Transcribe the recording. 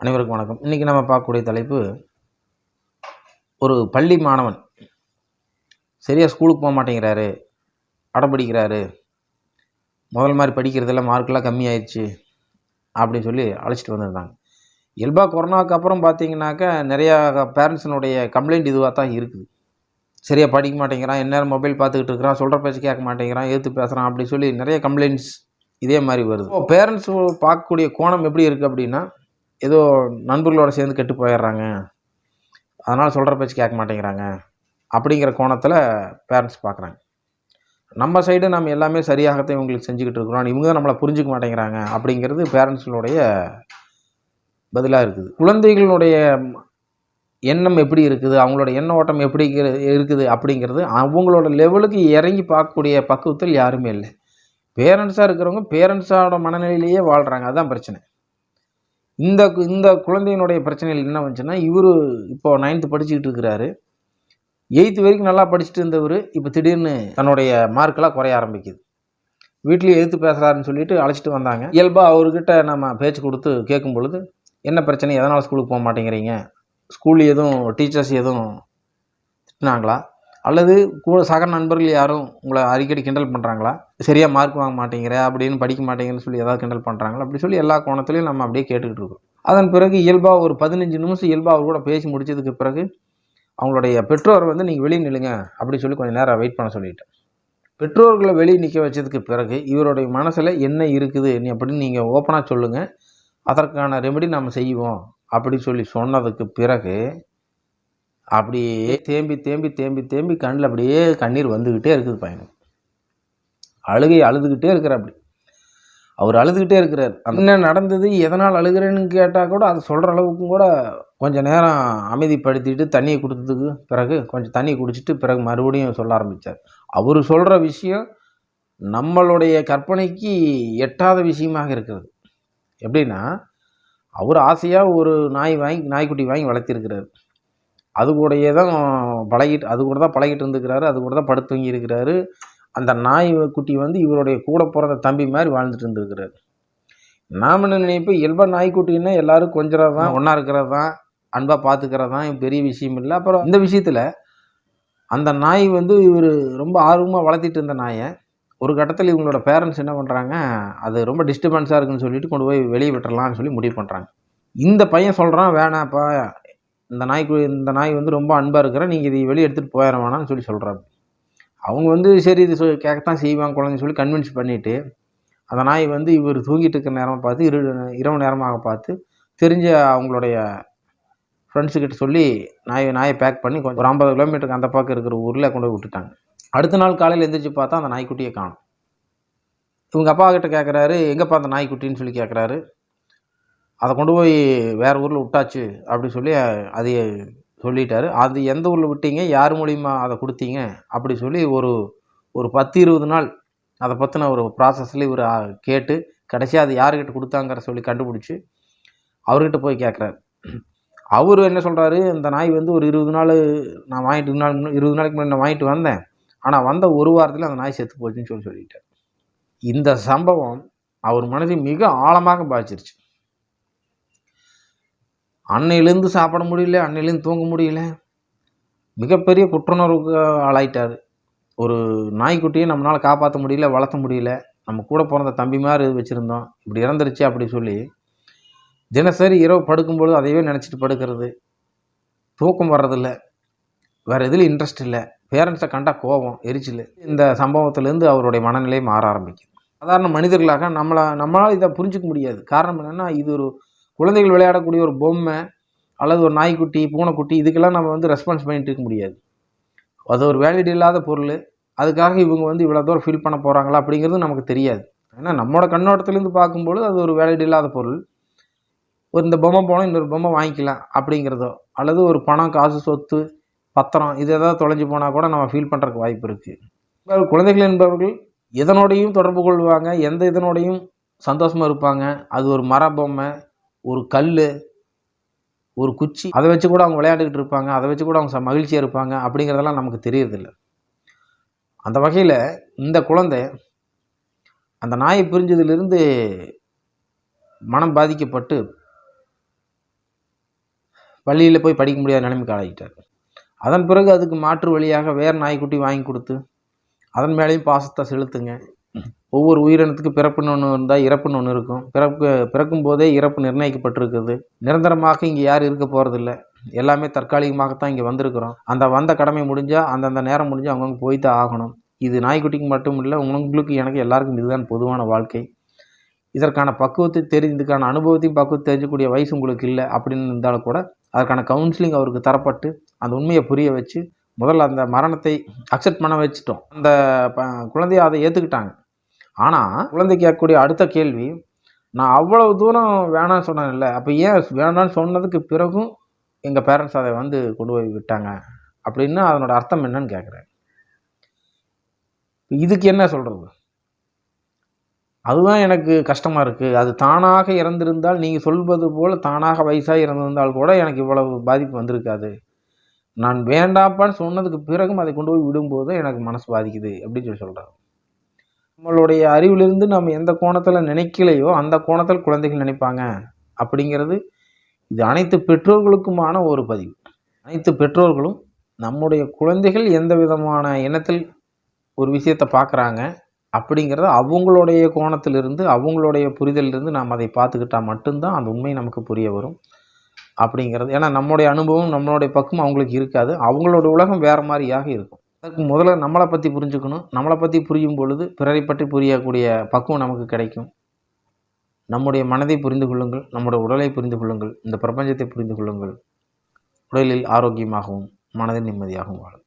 அனைவருக்கும் வணக்கம். இன்றைக்கி நம்ம பார்க்கக்கூடிய தலைப்பு, ஒரு பள்ளி மாணவன் சரியாக ஸ்கூலுக்கு போக மாட்டேங்கிறாரு, அடம்பிடிக்கிறாரு, முதல் மாதிரி படிக்கிறதில்ல, மார்க்கெலாம் கம்மியாயிடுச்சு அப்படின்னு சொல்லி அழைச்சிட்டு வந்திருந்தாங்க. இயல்பாக கொரோனாவுக்கு அப்புறம் பார்த்தீங்கன்னாக்கா நிறையா பேரண்ட்ஸினுடைய கம்ப்ளைண்ட் இதுவாக தான் இருக்குது. சரியாக படிக்க மாட்டேங்கிறான், எந்நேரம் மொபைல் பார்த்துக்கிட்டு இருக்கிறான், சொல்கிற பேச்சு கேட்க மாட்டேங்கிறான், எதிர்த்து பேசுகிறான் அப்படின்னு சொல்லி நிறைய கம்ப்ளைண்ட்ஸ் இதே மாதிரி வருது. பேரண்ட்ஸ் பார்க்கக்கூடிய கோணம் எப்படி இருக்குது அப்படின்னா, ஏதோ நண்பர்களோடு சேர்ந்து கெட்டு போயிடுறாங்க, அதனால் சொல்கிற பேச்சு கேட்க மாட்டேங்கிறாங்க அப்படிங்கிற கோணத்தில் பேரண்ட்ஸ் பார்க்குறாங்க. நம்ம சைடு நம்ம எல்லாமே சரியாகத்தான் இவங்களுக்கு செஞ்சுக்கிட்டு இருக்கிறோம், இவங்க தான் நம்மளை புரிஞ்சிக்க மாட்டேங்கிறாங்க அப்படிங்கிறது பேரண்ட்ஸுடைய பதிலாக இருக்குது. குழந்தைகளுடைய எண்ணம் எப்படி இருக்குது, அவங்களோட எண்ண ஓட்டம் எப்படி இருக்குது அப்படிங்கிறது அவங்களோட லெவலுக்கு இறங்கி பார்க்கக்கூடிய பக்குவத்தில் யாருமே இல்லை. பேரண்ட்ஸாக இருக்கிறவங்க பேரண்ட்ஸோட மனநிலையிலேயே வாழ்கிறாங்க, அதுதான் பிரச்சனை. இந்த குழந்தையினுடைய பிரச்சனைகள் என்ன வந்துச்சுன்னா, இவர் இப்போது 9th படிச்சுக்கிட்டு இருக்கிறாரு, 8th வரைக்கும் நல்லா படிச்சுட்டு இருந்தவர் இப்போ திடீர்னு தன்னுடைய மார்க்கெலாம் குறைய ஆரம்பிக்குது. வீட்லேயே எதிர்த்து பேசுகிறாருன்னு சொல்லிட்டு அழைச்சிட்டு வந்தாங்க. இயல்பாக அவர்கிட்ட நம்ம பேச்சு கொடுத்து கேட்கும் பொழுது, என்ன பிரச்சனை, எதனால் ஸ்கூலுக்கு போக மாட்டேங்கிறீங்க, ஸ்கூல் எதுவும் டீச்சர்ஸ் எதுவும் திட்டினாங்களா, அல்லது கூட சக நண்பர்கள் யாரும் உங்களை அடிக்கடி கிண்டல் பண்ணுறாங்களா, சரியாக மார்க் வாங்க மாட்டேங்கிற அப்படின்னு படிக்க மாட்டேங்கிறன்னு சொல்லி ஏதாவது கிண்டல் பண்ணுறாங்களா அப்படி சொல்லி எல்லா கோணத்துலையும் நம்ம அப்படியே கேட்டுக்கிட்டு இருக்கோம். அதன் பிறகு இயல்பாக ஒரு 15 நிமிஷம் இயல்பாக அவர் கூட பேசி முடித்ததுக்கு பிறகு அவங்களுடைய பெற்றோர் நீங்கள் வெளியே நில்லுங்க அப்படி சொல்லி கொஞ்சம் நேரம் வெயிட் பண்ண சொல்லிட்டேன். பெற்றோர்களை வெளியே நிற்க வச்சதுக்கு பிறகு இவருடைய மனசில் என்ன இருக்குது அப்படின்னு நீங்கள் ஓப்பனாக சொல்லுங்கள், அதற்கான ரெமெடி நம்ம செய்வோம் அப்படி சொல்லி சொன்னதுக்கு பிறகு அப்படியே தேம்பி தேம்பி தேம்பி தேம்பி கண்ணில் அப்படியே கண்ணீர் வந்துக்கிட்டே இருக்குது. பையனுக்கு அழுதுகிட்டே இருக்கிற, அப்படி அவர் அழுதுகிட்டே இருக்கிறார். என்ன நடந்தது, எதனால் அழுகிறேன்னு கேட்டால் கூட அது சொல்கிற அளவுக்கும் கூட கொஞ்சம் நேரம் அமைதிப்படுத்திட்டு தண்ணியை கொடுத்ததுக்கு பிறகு கொஞ்சம் தண்ணி குடிச்சிட்டு பிறகு மறுபடியும் சொல்ல ஆரம்பித்தார். அவர் சொல்கிற விஷயம் நம்மளுடைய கற்பனைக்கு எட்டாத விஷயமாக இருக்கிறது. எப்படின்னா, அவர் ஆசையாக ஒரு நாய்க்குட்டி வாங்கி வளர்த்திருக்கிறார், அது கூடயே தான் பழகிட்டு இருந்துக்கிறாரு, அது கூட தான் படுத்து தூங்கி இருக்கிறாரு. அந்த நாய்க்குட்டி இவருடைய கூட பிறந்த தம்பி மாதிரி வாழ்ந்துட்டு இருந்துருக்கிறாரு. நாம் என்ன நினைப்போம், இயல்பாக நாய்க்குட்டின்னா எல்லோரும் கொஞ்சிறது தான், ஒன்றா இருக்கிறது தான், அன்பாக பார்த்துக்கிறது தான், பெரிய விஷயம் இல்லை. அப்புறம் இந்த விஷயத்தில் அந்த நாய் இவர் ரொம்ப ஆர்வமாக வளர்த்திட்டு இருந்த நாயை ஒரு கட்டத்தில் இவங்களோட பேரண்ட்ஸ் என்ன பண்ணுறாங்க, அது ரொம்ப டிஸ்டர்பன்ஸாக இருக்குன்னு சொல்லிட்டு கொண்டு போய் வெளியே விட்டுறலான்னு சொல்லி முடிவு பண்ணுறாங்க. இந்த பையன் சொல்கிறான், வேணாப்பா, இந்த நாய் ரொம்ப அன்பாக இருக்கிற, நீங்கள் இதை வெளியே எடுத்துகிட்டு போயிட வேணாம்னு சொல்லி சொல்கிறாங்க. அவங்க சரி இது கேட்கத்தான் செய்வாங்க குழந்தைன்னு சொல்லி கன்வின்ஸ் பண்ணிவிட்டு அந்த நாய் இவர் தூங்கிட்டு இருக்கிற நேரமாக பார்த்து இரவு நேரமாக பார்த்து தெரிஞ்ச அவங்களுடைய ஃப்ரெண்ட்ஸுக்கிட்ட சொல்லி நாயை பேக் பண்ணி கொஞ்சம் ஒரு 50 கிலோமீட்டருக்கு அந்த பக்கம் இருக்கிற ஊரில் கொண்டு போய் விட்டுட்டாங்க. அடுத்த நாள் காலையில் எழுந்திரிச்சு பார்த்தா அந்த நாய்க்குட்டியை காணும். இவங்க அப்பா கிட்ட கேட்குறாரு, எங்கேப்பா அந்த நாய்க்குட்டின்னு சொல்லி கேட்குறாரு. அதை கொண்டு போய் வேறு ஊரில் விட்டாச்சு அப்படி சொல்லி அதை சொல்லிட்டாரு. அது எந்த ஊரில் விட்டீங்க, யார் மூலிமா அதை கொடுத்தீங்க அப்படி சொல்லி ஒரு 10-20 நாள் அதை பற்றின ஒரு ப்ராசஸில் இவர் கேட்டு கடைசியாக அது யாருக்கிட்ட கொடுத்தாங்கிற சொல்லி கண்டுபிடிச்சி அவர்கிட்ட போய் கேட்குறாரு. அவர் என்ன சொல்கிறாரு, இந்த நாய் ஒரு 20 நாள் நான் வாங்கிட்டு 20 நாளைக்கு முன்னாடி நான் வாங்கிட்டு வந்தேன், ஆனால் வந்த ஒரு வாரத்தில் அந்த நாய் செத்து போச்சுன்னு சொல்லிட்டார். இந்த சம்பவம் அவர் மனதை மிக ஆழமாக பாதிச்சிருச்சு. அன்னையிலேருந்து சாப்பிட முடியல, அன்னையிலேருந்து தூங்க முடியல, மிகப்பெரிய குற்றுணர்வுக்கு ஆளாயிட்டார். ஒரு நாய்க்குட்டியை நம்மளால் காப்பாற்ற முடியல, வளர்த்த முடியல, நம்ம கூட பிறந்த தம்பி மாதிரி வச்சுருந்தோம், இப்படி இறந்துருச்சு அப்படி சொல்லி தினசரி இரவு படுக்கும்பொழுது அதையே நினச்சிட்டு படுக்கிறது, தூக்கம் வர்றதில்ல, வேறு எதில் இன்ட்ரெஸ்ட் இல்லை, பேரண்ட்ஸை கண்டா கோபம், எரிச்சல். இந்த சம்பவத்திலேருந்து அவருடைய மனநிலை மாற ஆரம்பிக்கும். சாதாரண மனிதர்களாக நம்மளால் இதை புரிஞ்சிக்க முடியாது. காரணம் என்னென்னா, இது ஒரு குழந்தைகள் விளையாடக்கூடிய ஒரு பொம்மை அல்லது ஒரு நாய்க்குட்டி, பூனைக்குட்டி, இதுக்கெல்லாம் நம்ம ரெஸ்பான்ஸ் பண்ணிட்டு இருக்க முடியாது. அது ஒரு வேலிட் இல்லாத பொருள், அதுக்காக இவங்க இவ்வளோ தூரம் ஃபீல் பண்ண போகிறாங்களா அப்படிங்கிறது நமக்கு தெரியாது. ஏன்னா நம்மளோட கண்ணோட்டத்துலேருந்து பார்க்கும்பொழுது அது ஒரு வேலிட் இல்லாத பொருள். இந்த பொம்மை போனால் இன்னொரு பொம்மை வாங்கிக்கலாம் அப்படிங்கிறதோ, அல்லது ஒரு பணம், காசு, சொத்து, பத்திரம், இது ஏதாவது தொலைஞ்சு போனால் கூட நம்ம ஃபீல் பண்ணுறதுக்கு வாய்ப்பு இருக்குது. குழந்தைகள் என்பவர்கள் எதனோடையும் தொடர்பு கொள்வாங்க, எந்த இதனோடையும் சந்தோஷமாக இருப்பாங்க. அது ஒரு மர பொம்மை, ஒரு கல், ஒரு குச்சி, அதை வச்சு கூட அவங்க விளையாண்டுக்கிட்டு இருப்பாங்க, அதை வச்சு கூட அவங்க மகிழ்ச்சியாக இருப்பாங்க அப்படிங்கிறதெல்லாம் நமக்கு தெரியறதில்ல. அந்த வகையில் இந்த குழந்தை அந்த நாயை பிரிஞ்சதிலிருந்து மனம் பாதிக்கப்பட்டு பள்ளியில் போய் படிக்க முடியாத நிலைமைக்கு ஆளாகிட்டார். அதன் பிறகு அதுக்கு மாற்று வழியாக வேறு நாய்க்குட்டி வாங்கி கொடுத்து அதன் மேலேயும் பாசத்தை செலுத்துங்க. ஒவ்வொரு உயிரினத்துக்கு பிறப்புன்னு ஒன்று இருந்தால் இறப்புன்னு ஒன்று இருக்கும். பிறக்கும் போதே இறப்பு நிர்ணயிக்கப்பட்டிருக்குது. நிரந்தரமாக இங்கே யாரும் இருக்க போகிறதில்ல. எல்லாமே தற்காலிகமாகத்தான் இங்கே வந்திருக்கிறோம். அந்த வந்த கடமை முடிஞ்சால் அந்தந்த நேரம் முடிஞ்சால் அவங்கவுங்க போய் தான் ஆகணும். இது நாய்க்குட்டிக்கு மட்டும் இல்லை, உங்களுக்கு எனக்கு எல்லாருக்கும் இதுதான் பொதுவான வாழ்க்கை. இதற்கான பக்குவத்தை இதுக்கான அனுபவத்தையும் பக்குவத்தை தெரிஞ்சக்கூடிய வயசு உங்களுக்கு இல்லை அப்படின்னு இருந்தாலும் கூட அதற்கான கவுன்சிலிங் அவருக்கு தரப்பட்டு அந்த உண்மையை புரிய வச்சு முதல்ல அந்த மரணத்தை அக்செப்ட் பண்ண வச்சுட்டோம். அந்த குழந்தைய அதை ஏற்றுக்கிட்டாங்க. ஆனால் குழந்தை கேட்கக்கூடிய அடுத்த கேள்வி, நான் அவ்வளவு தூரம் வேணான்னு சொன்னேன்ல, அப்போ ஏன் வேணான்னு சொன்னதுக்கு பிறகும் எங்கள் பேரண்ட்ஸ் அதை கொண்டு போய் விட்டாங்க அப்படின்னு அதனோட அர்த்தம் என்னன்னு கேட்குறேன். இதுக்கு என்ன சொல்கிறது? அதுதான் எனக்கு கஷ்டமாக இருக்குது. அது தானாக இறந்திருந்தால், நீங்கள் சொல்வது போல் தானாக வயசாக இறந்திருந்தால் கூட எனக்கு இவ்வளவு பாதிப்பு வந்திருக்காது. நான் வேண்டாப்பான்னு சொன்னதுக்கு பிறகும் அதை கொண்டு போய் விடும்போது எனக்கு மனசு பாதிக்குது அப்படின்னு சொல்கிறாங்க. நம்மளுடைய அறிவிலிருந்து நம்ம எந்த கோணத்தில் நினைக்கலையோ அந்த கோணத்தில் குழந்தைகள் நினைப்பாங்க அப்படிங்கிறது இது அனைத்து பெற்றோர்களுக்குமான ஒரு பதிவு. அனைத்து பெற்றோர்களும் நம்முடைய குழந்தைகள் எந்த விதமான எண்ணத்தில் ஒரு விஷயத்தை பார்க்குறாங்க அப்படிங்கிறத அவங்களுடைய கோணத்திலிருந்து அவங்களுடைய புரிதலிருந்து நாம் அதை பார்த்துக்கிட்டால் மட்டும்தான் அந்த உண்மை நமக்கு புரிய வரும் அப்படிங்கிறது. ஏன்னா நம்மளுடைய அனுபவம் நம்மளுடைய பக்கம் அவங்களுக்கு இருக்காது. அவங்களோட உலகம் வேறு மாதிரியாக இருக்கும். அதுக்கு முதல்ல நம்மளை பற்றி புரிஞ்சுக்கணும். நம்மளை பற்றி புரியும் பொழுது பிறரை பற்றி புரியக்கூடிய பக்குவம் நமக்கு கிடைக்கும். நம்முடைய மனதை புரிந்து கொள்ளுங்கள், நம்முடைய உடலை புரிந்து கொள்ளுங்கள், இந்த பிரபஞ்சத்தை புரிந்து கொள்ளுங்கள். உடலில் ஆரோக்கியமாகவும் மனதில் நிம்மதியாகவும் வாழுங்கள்.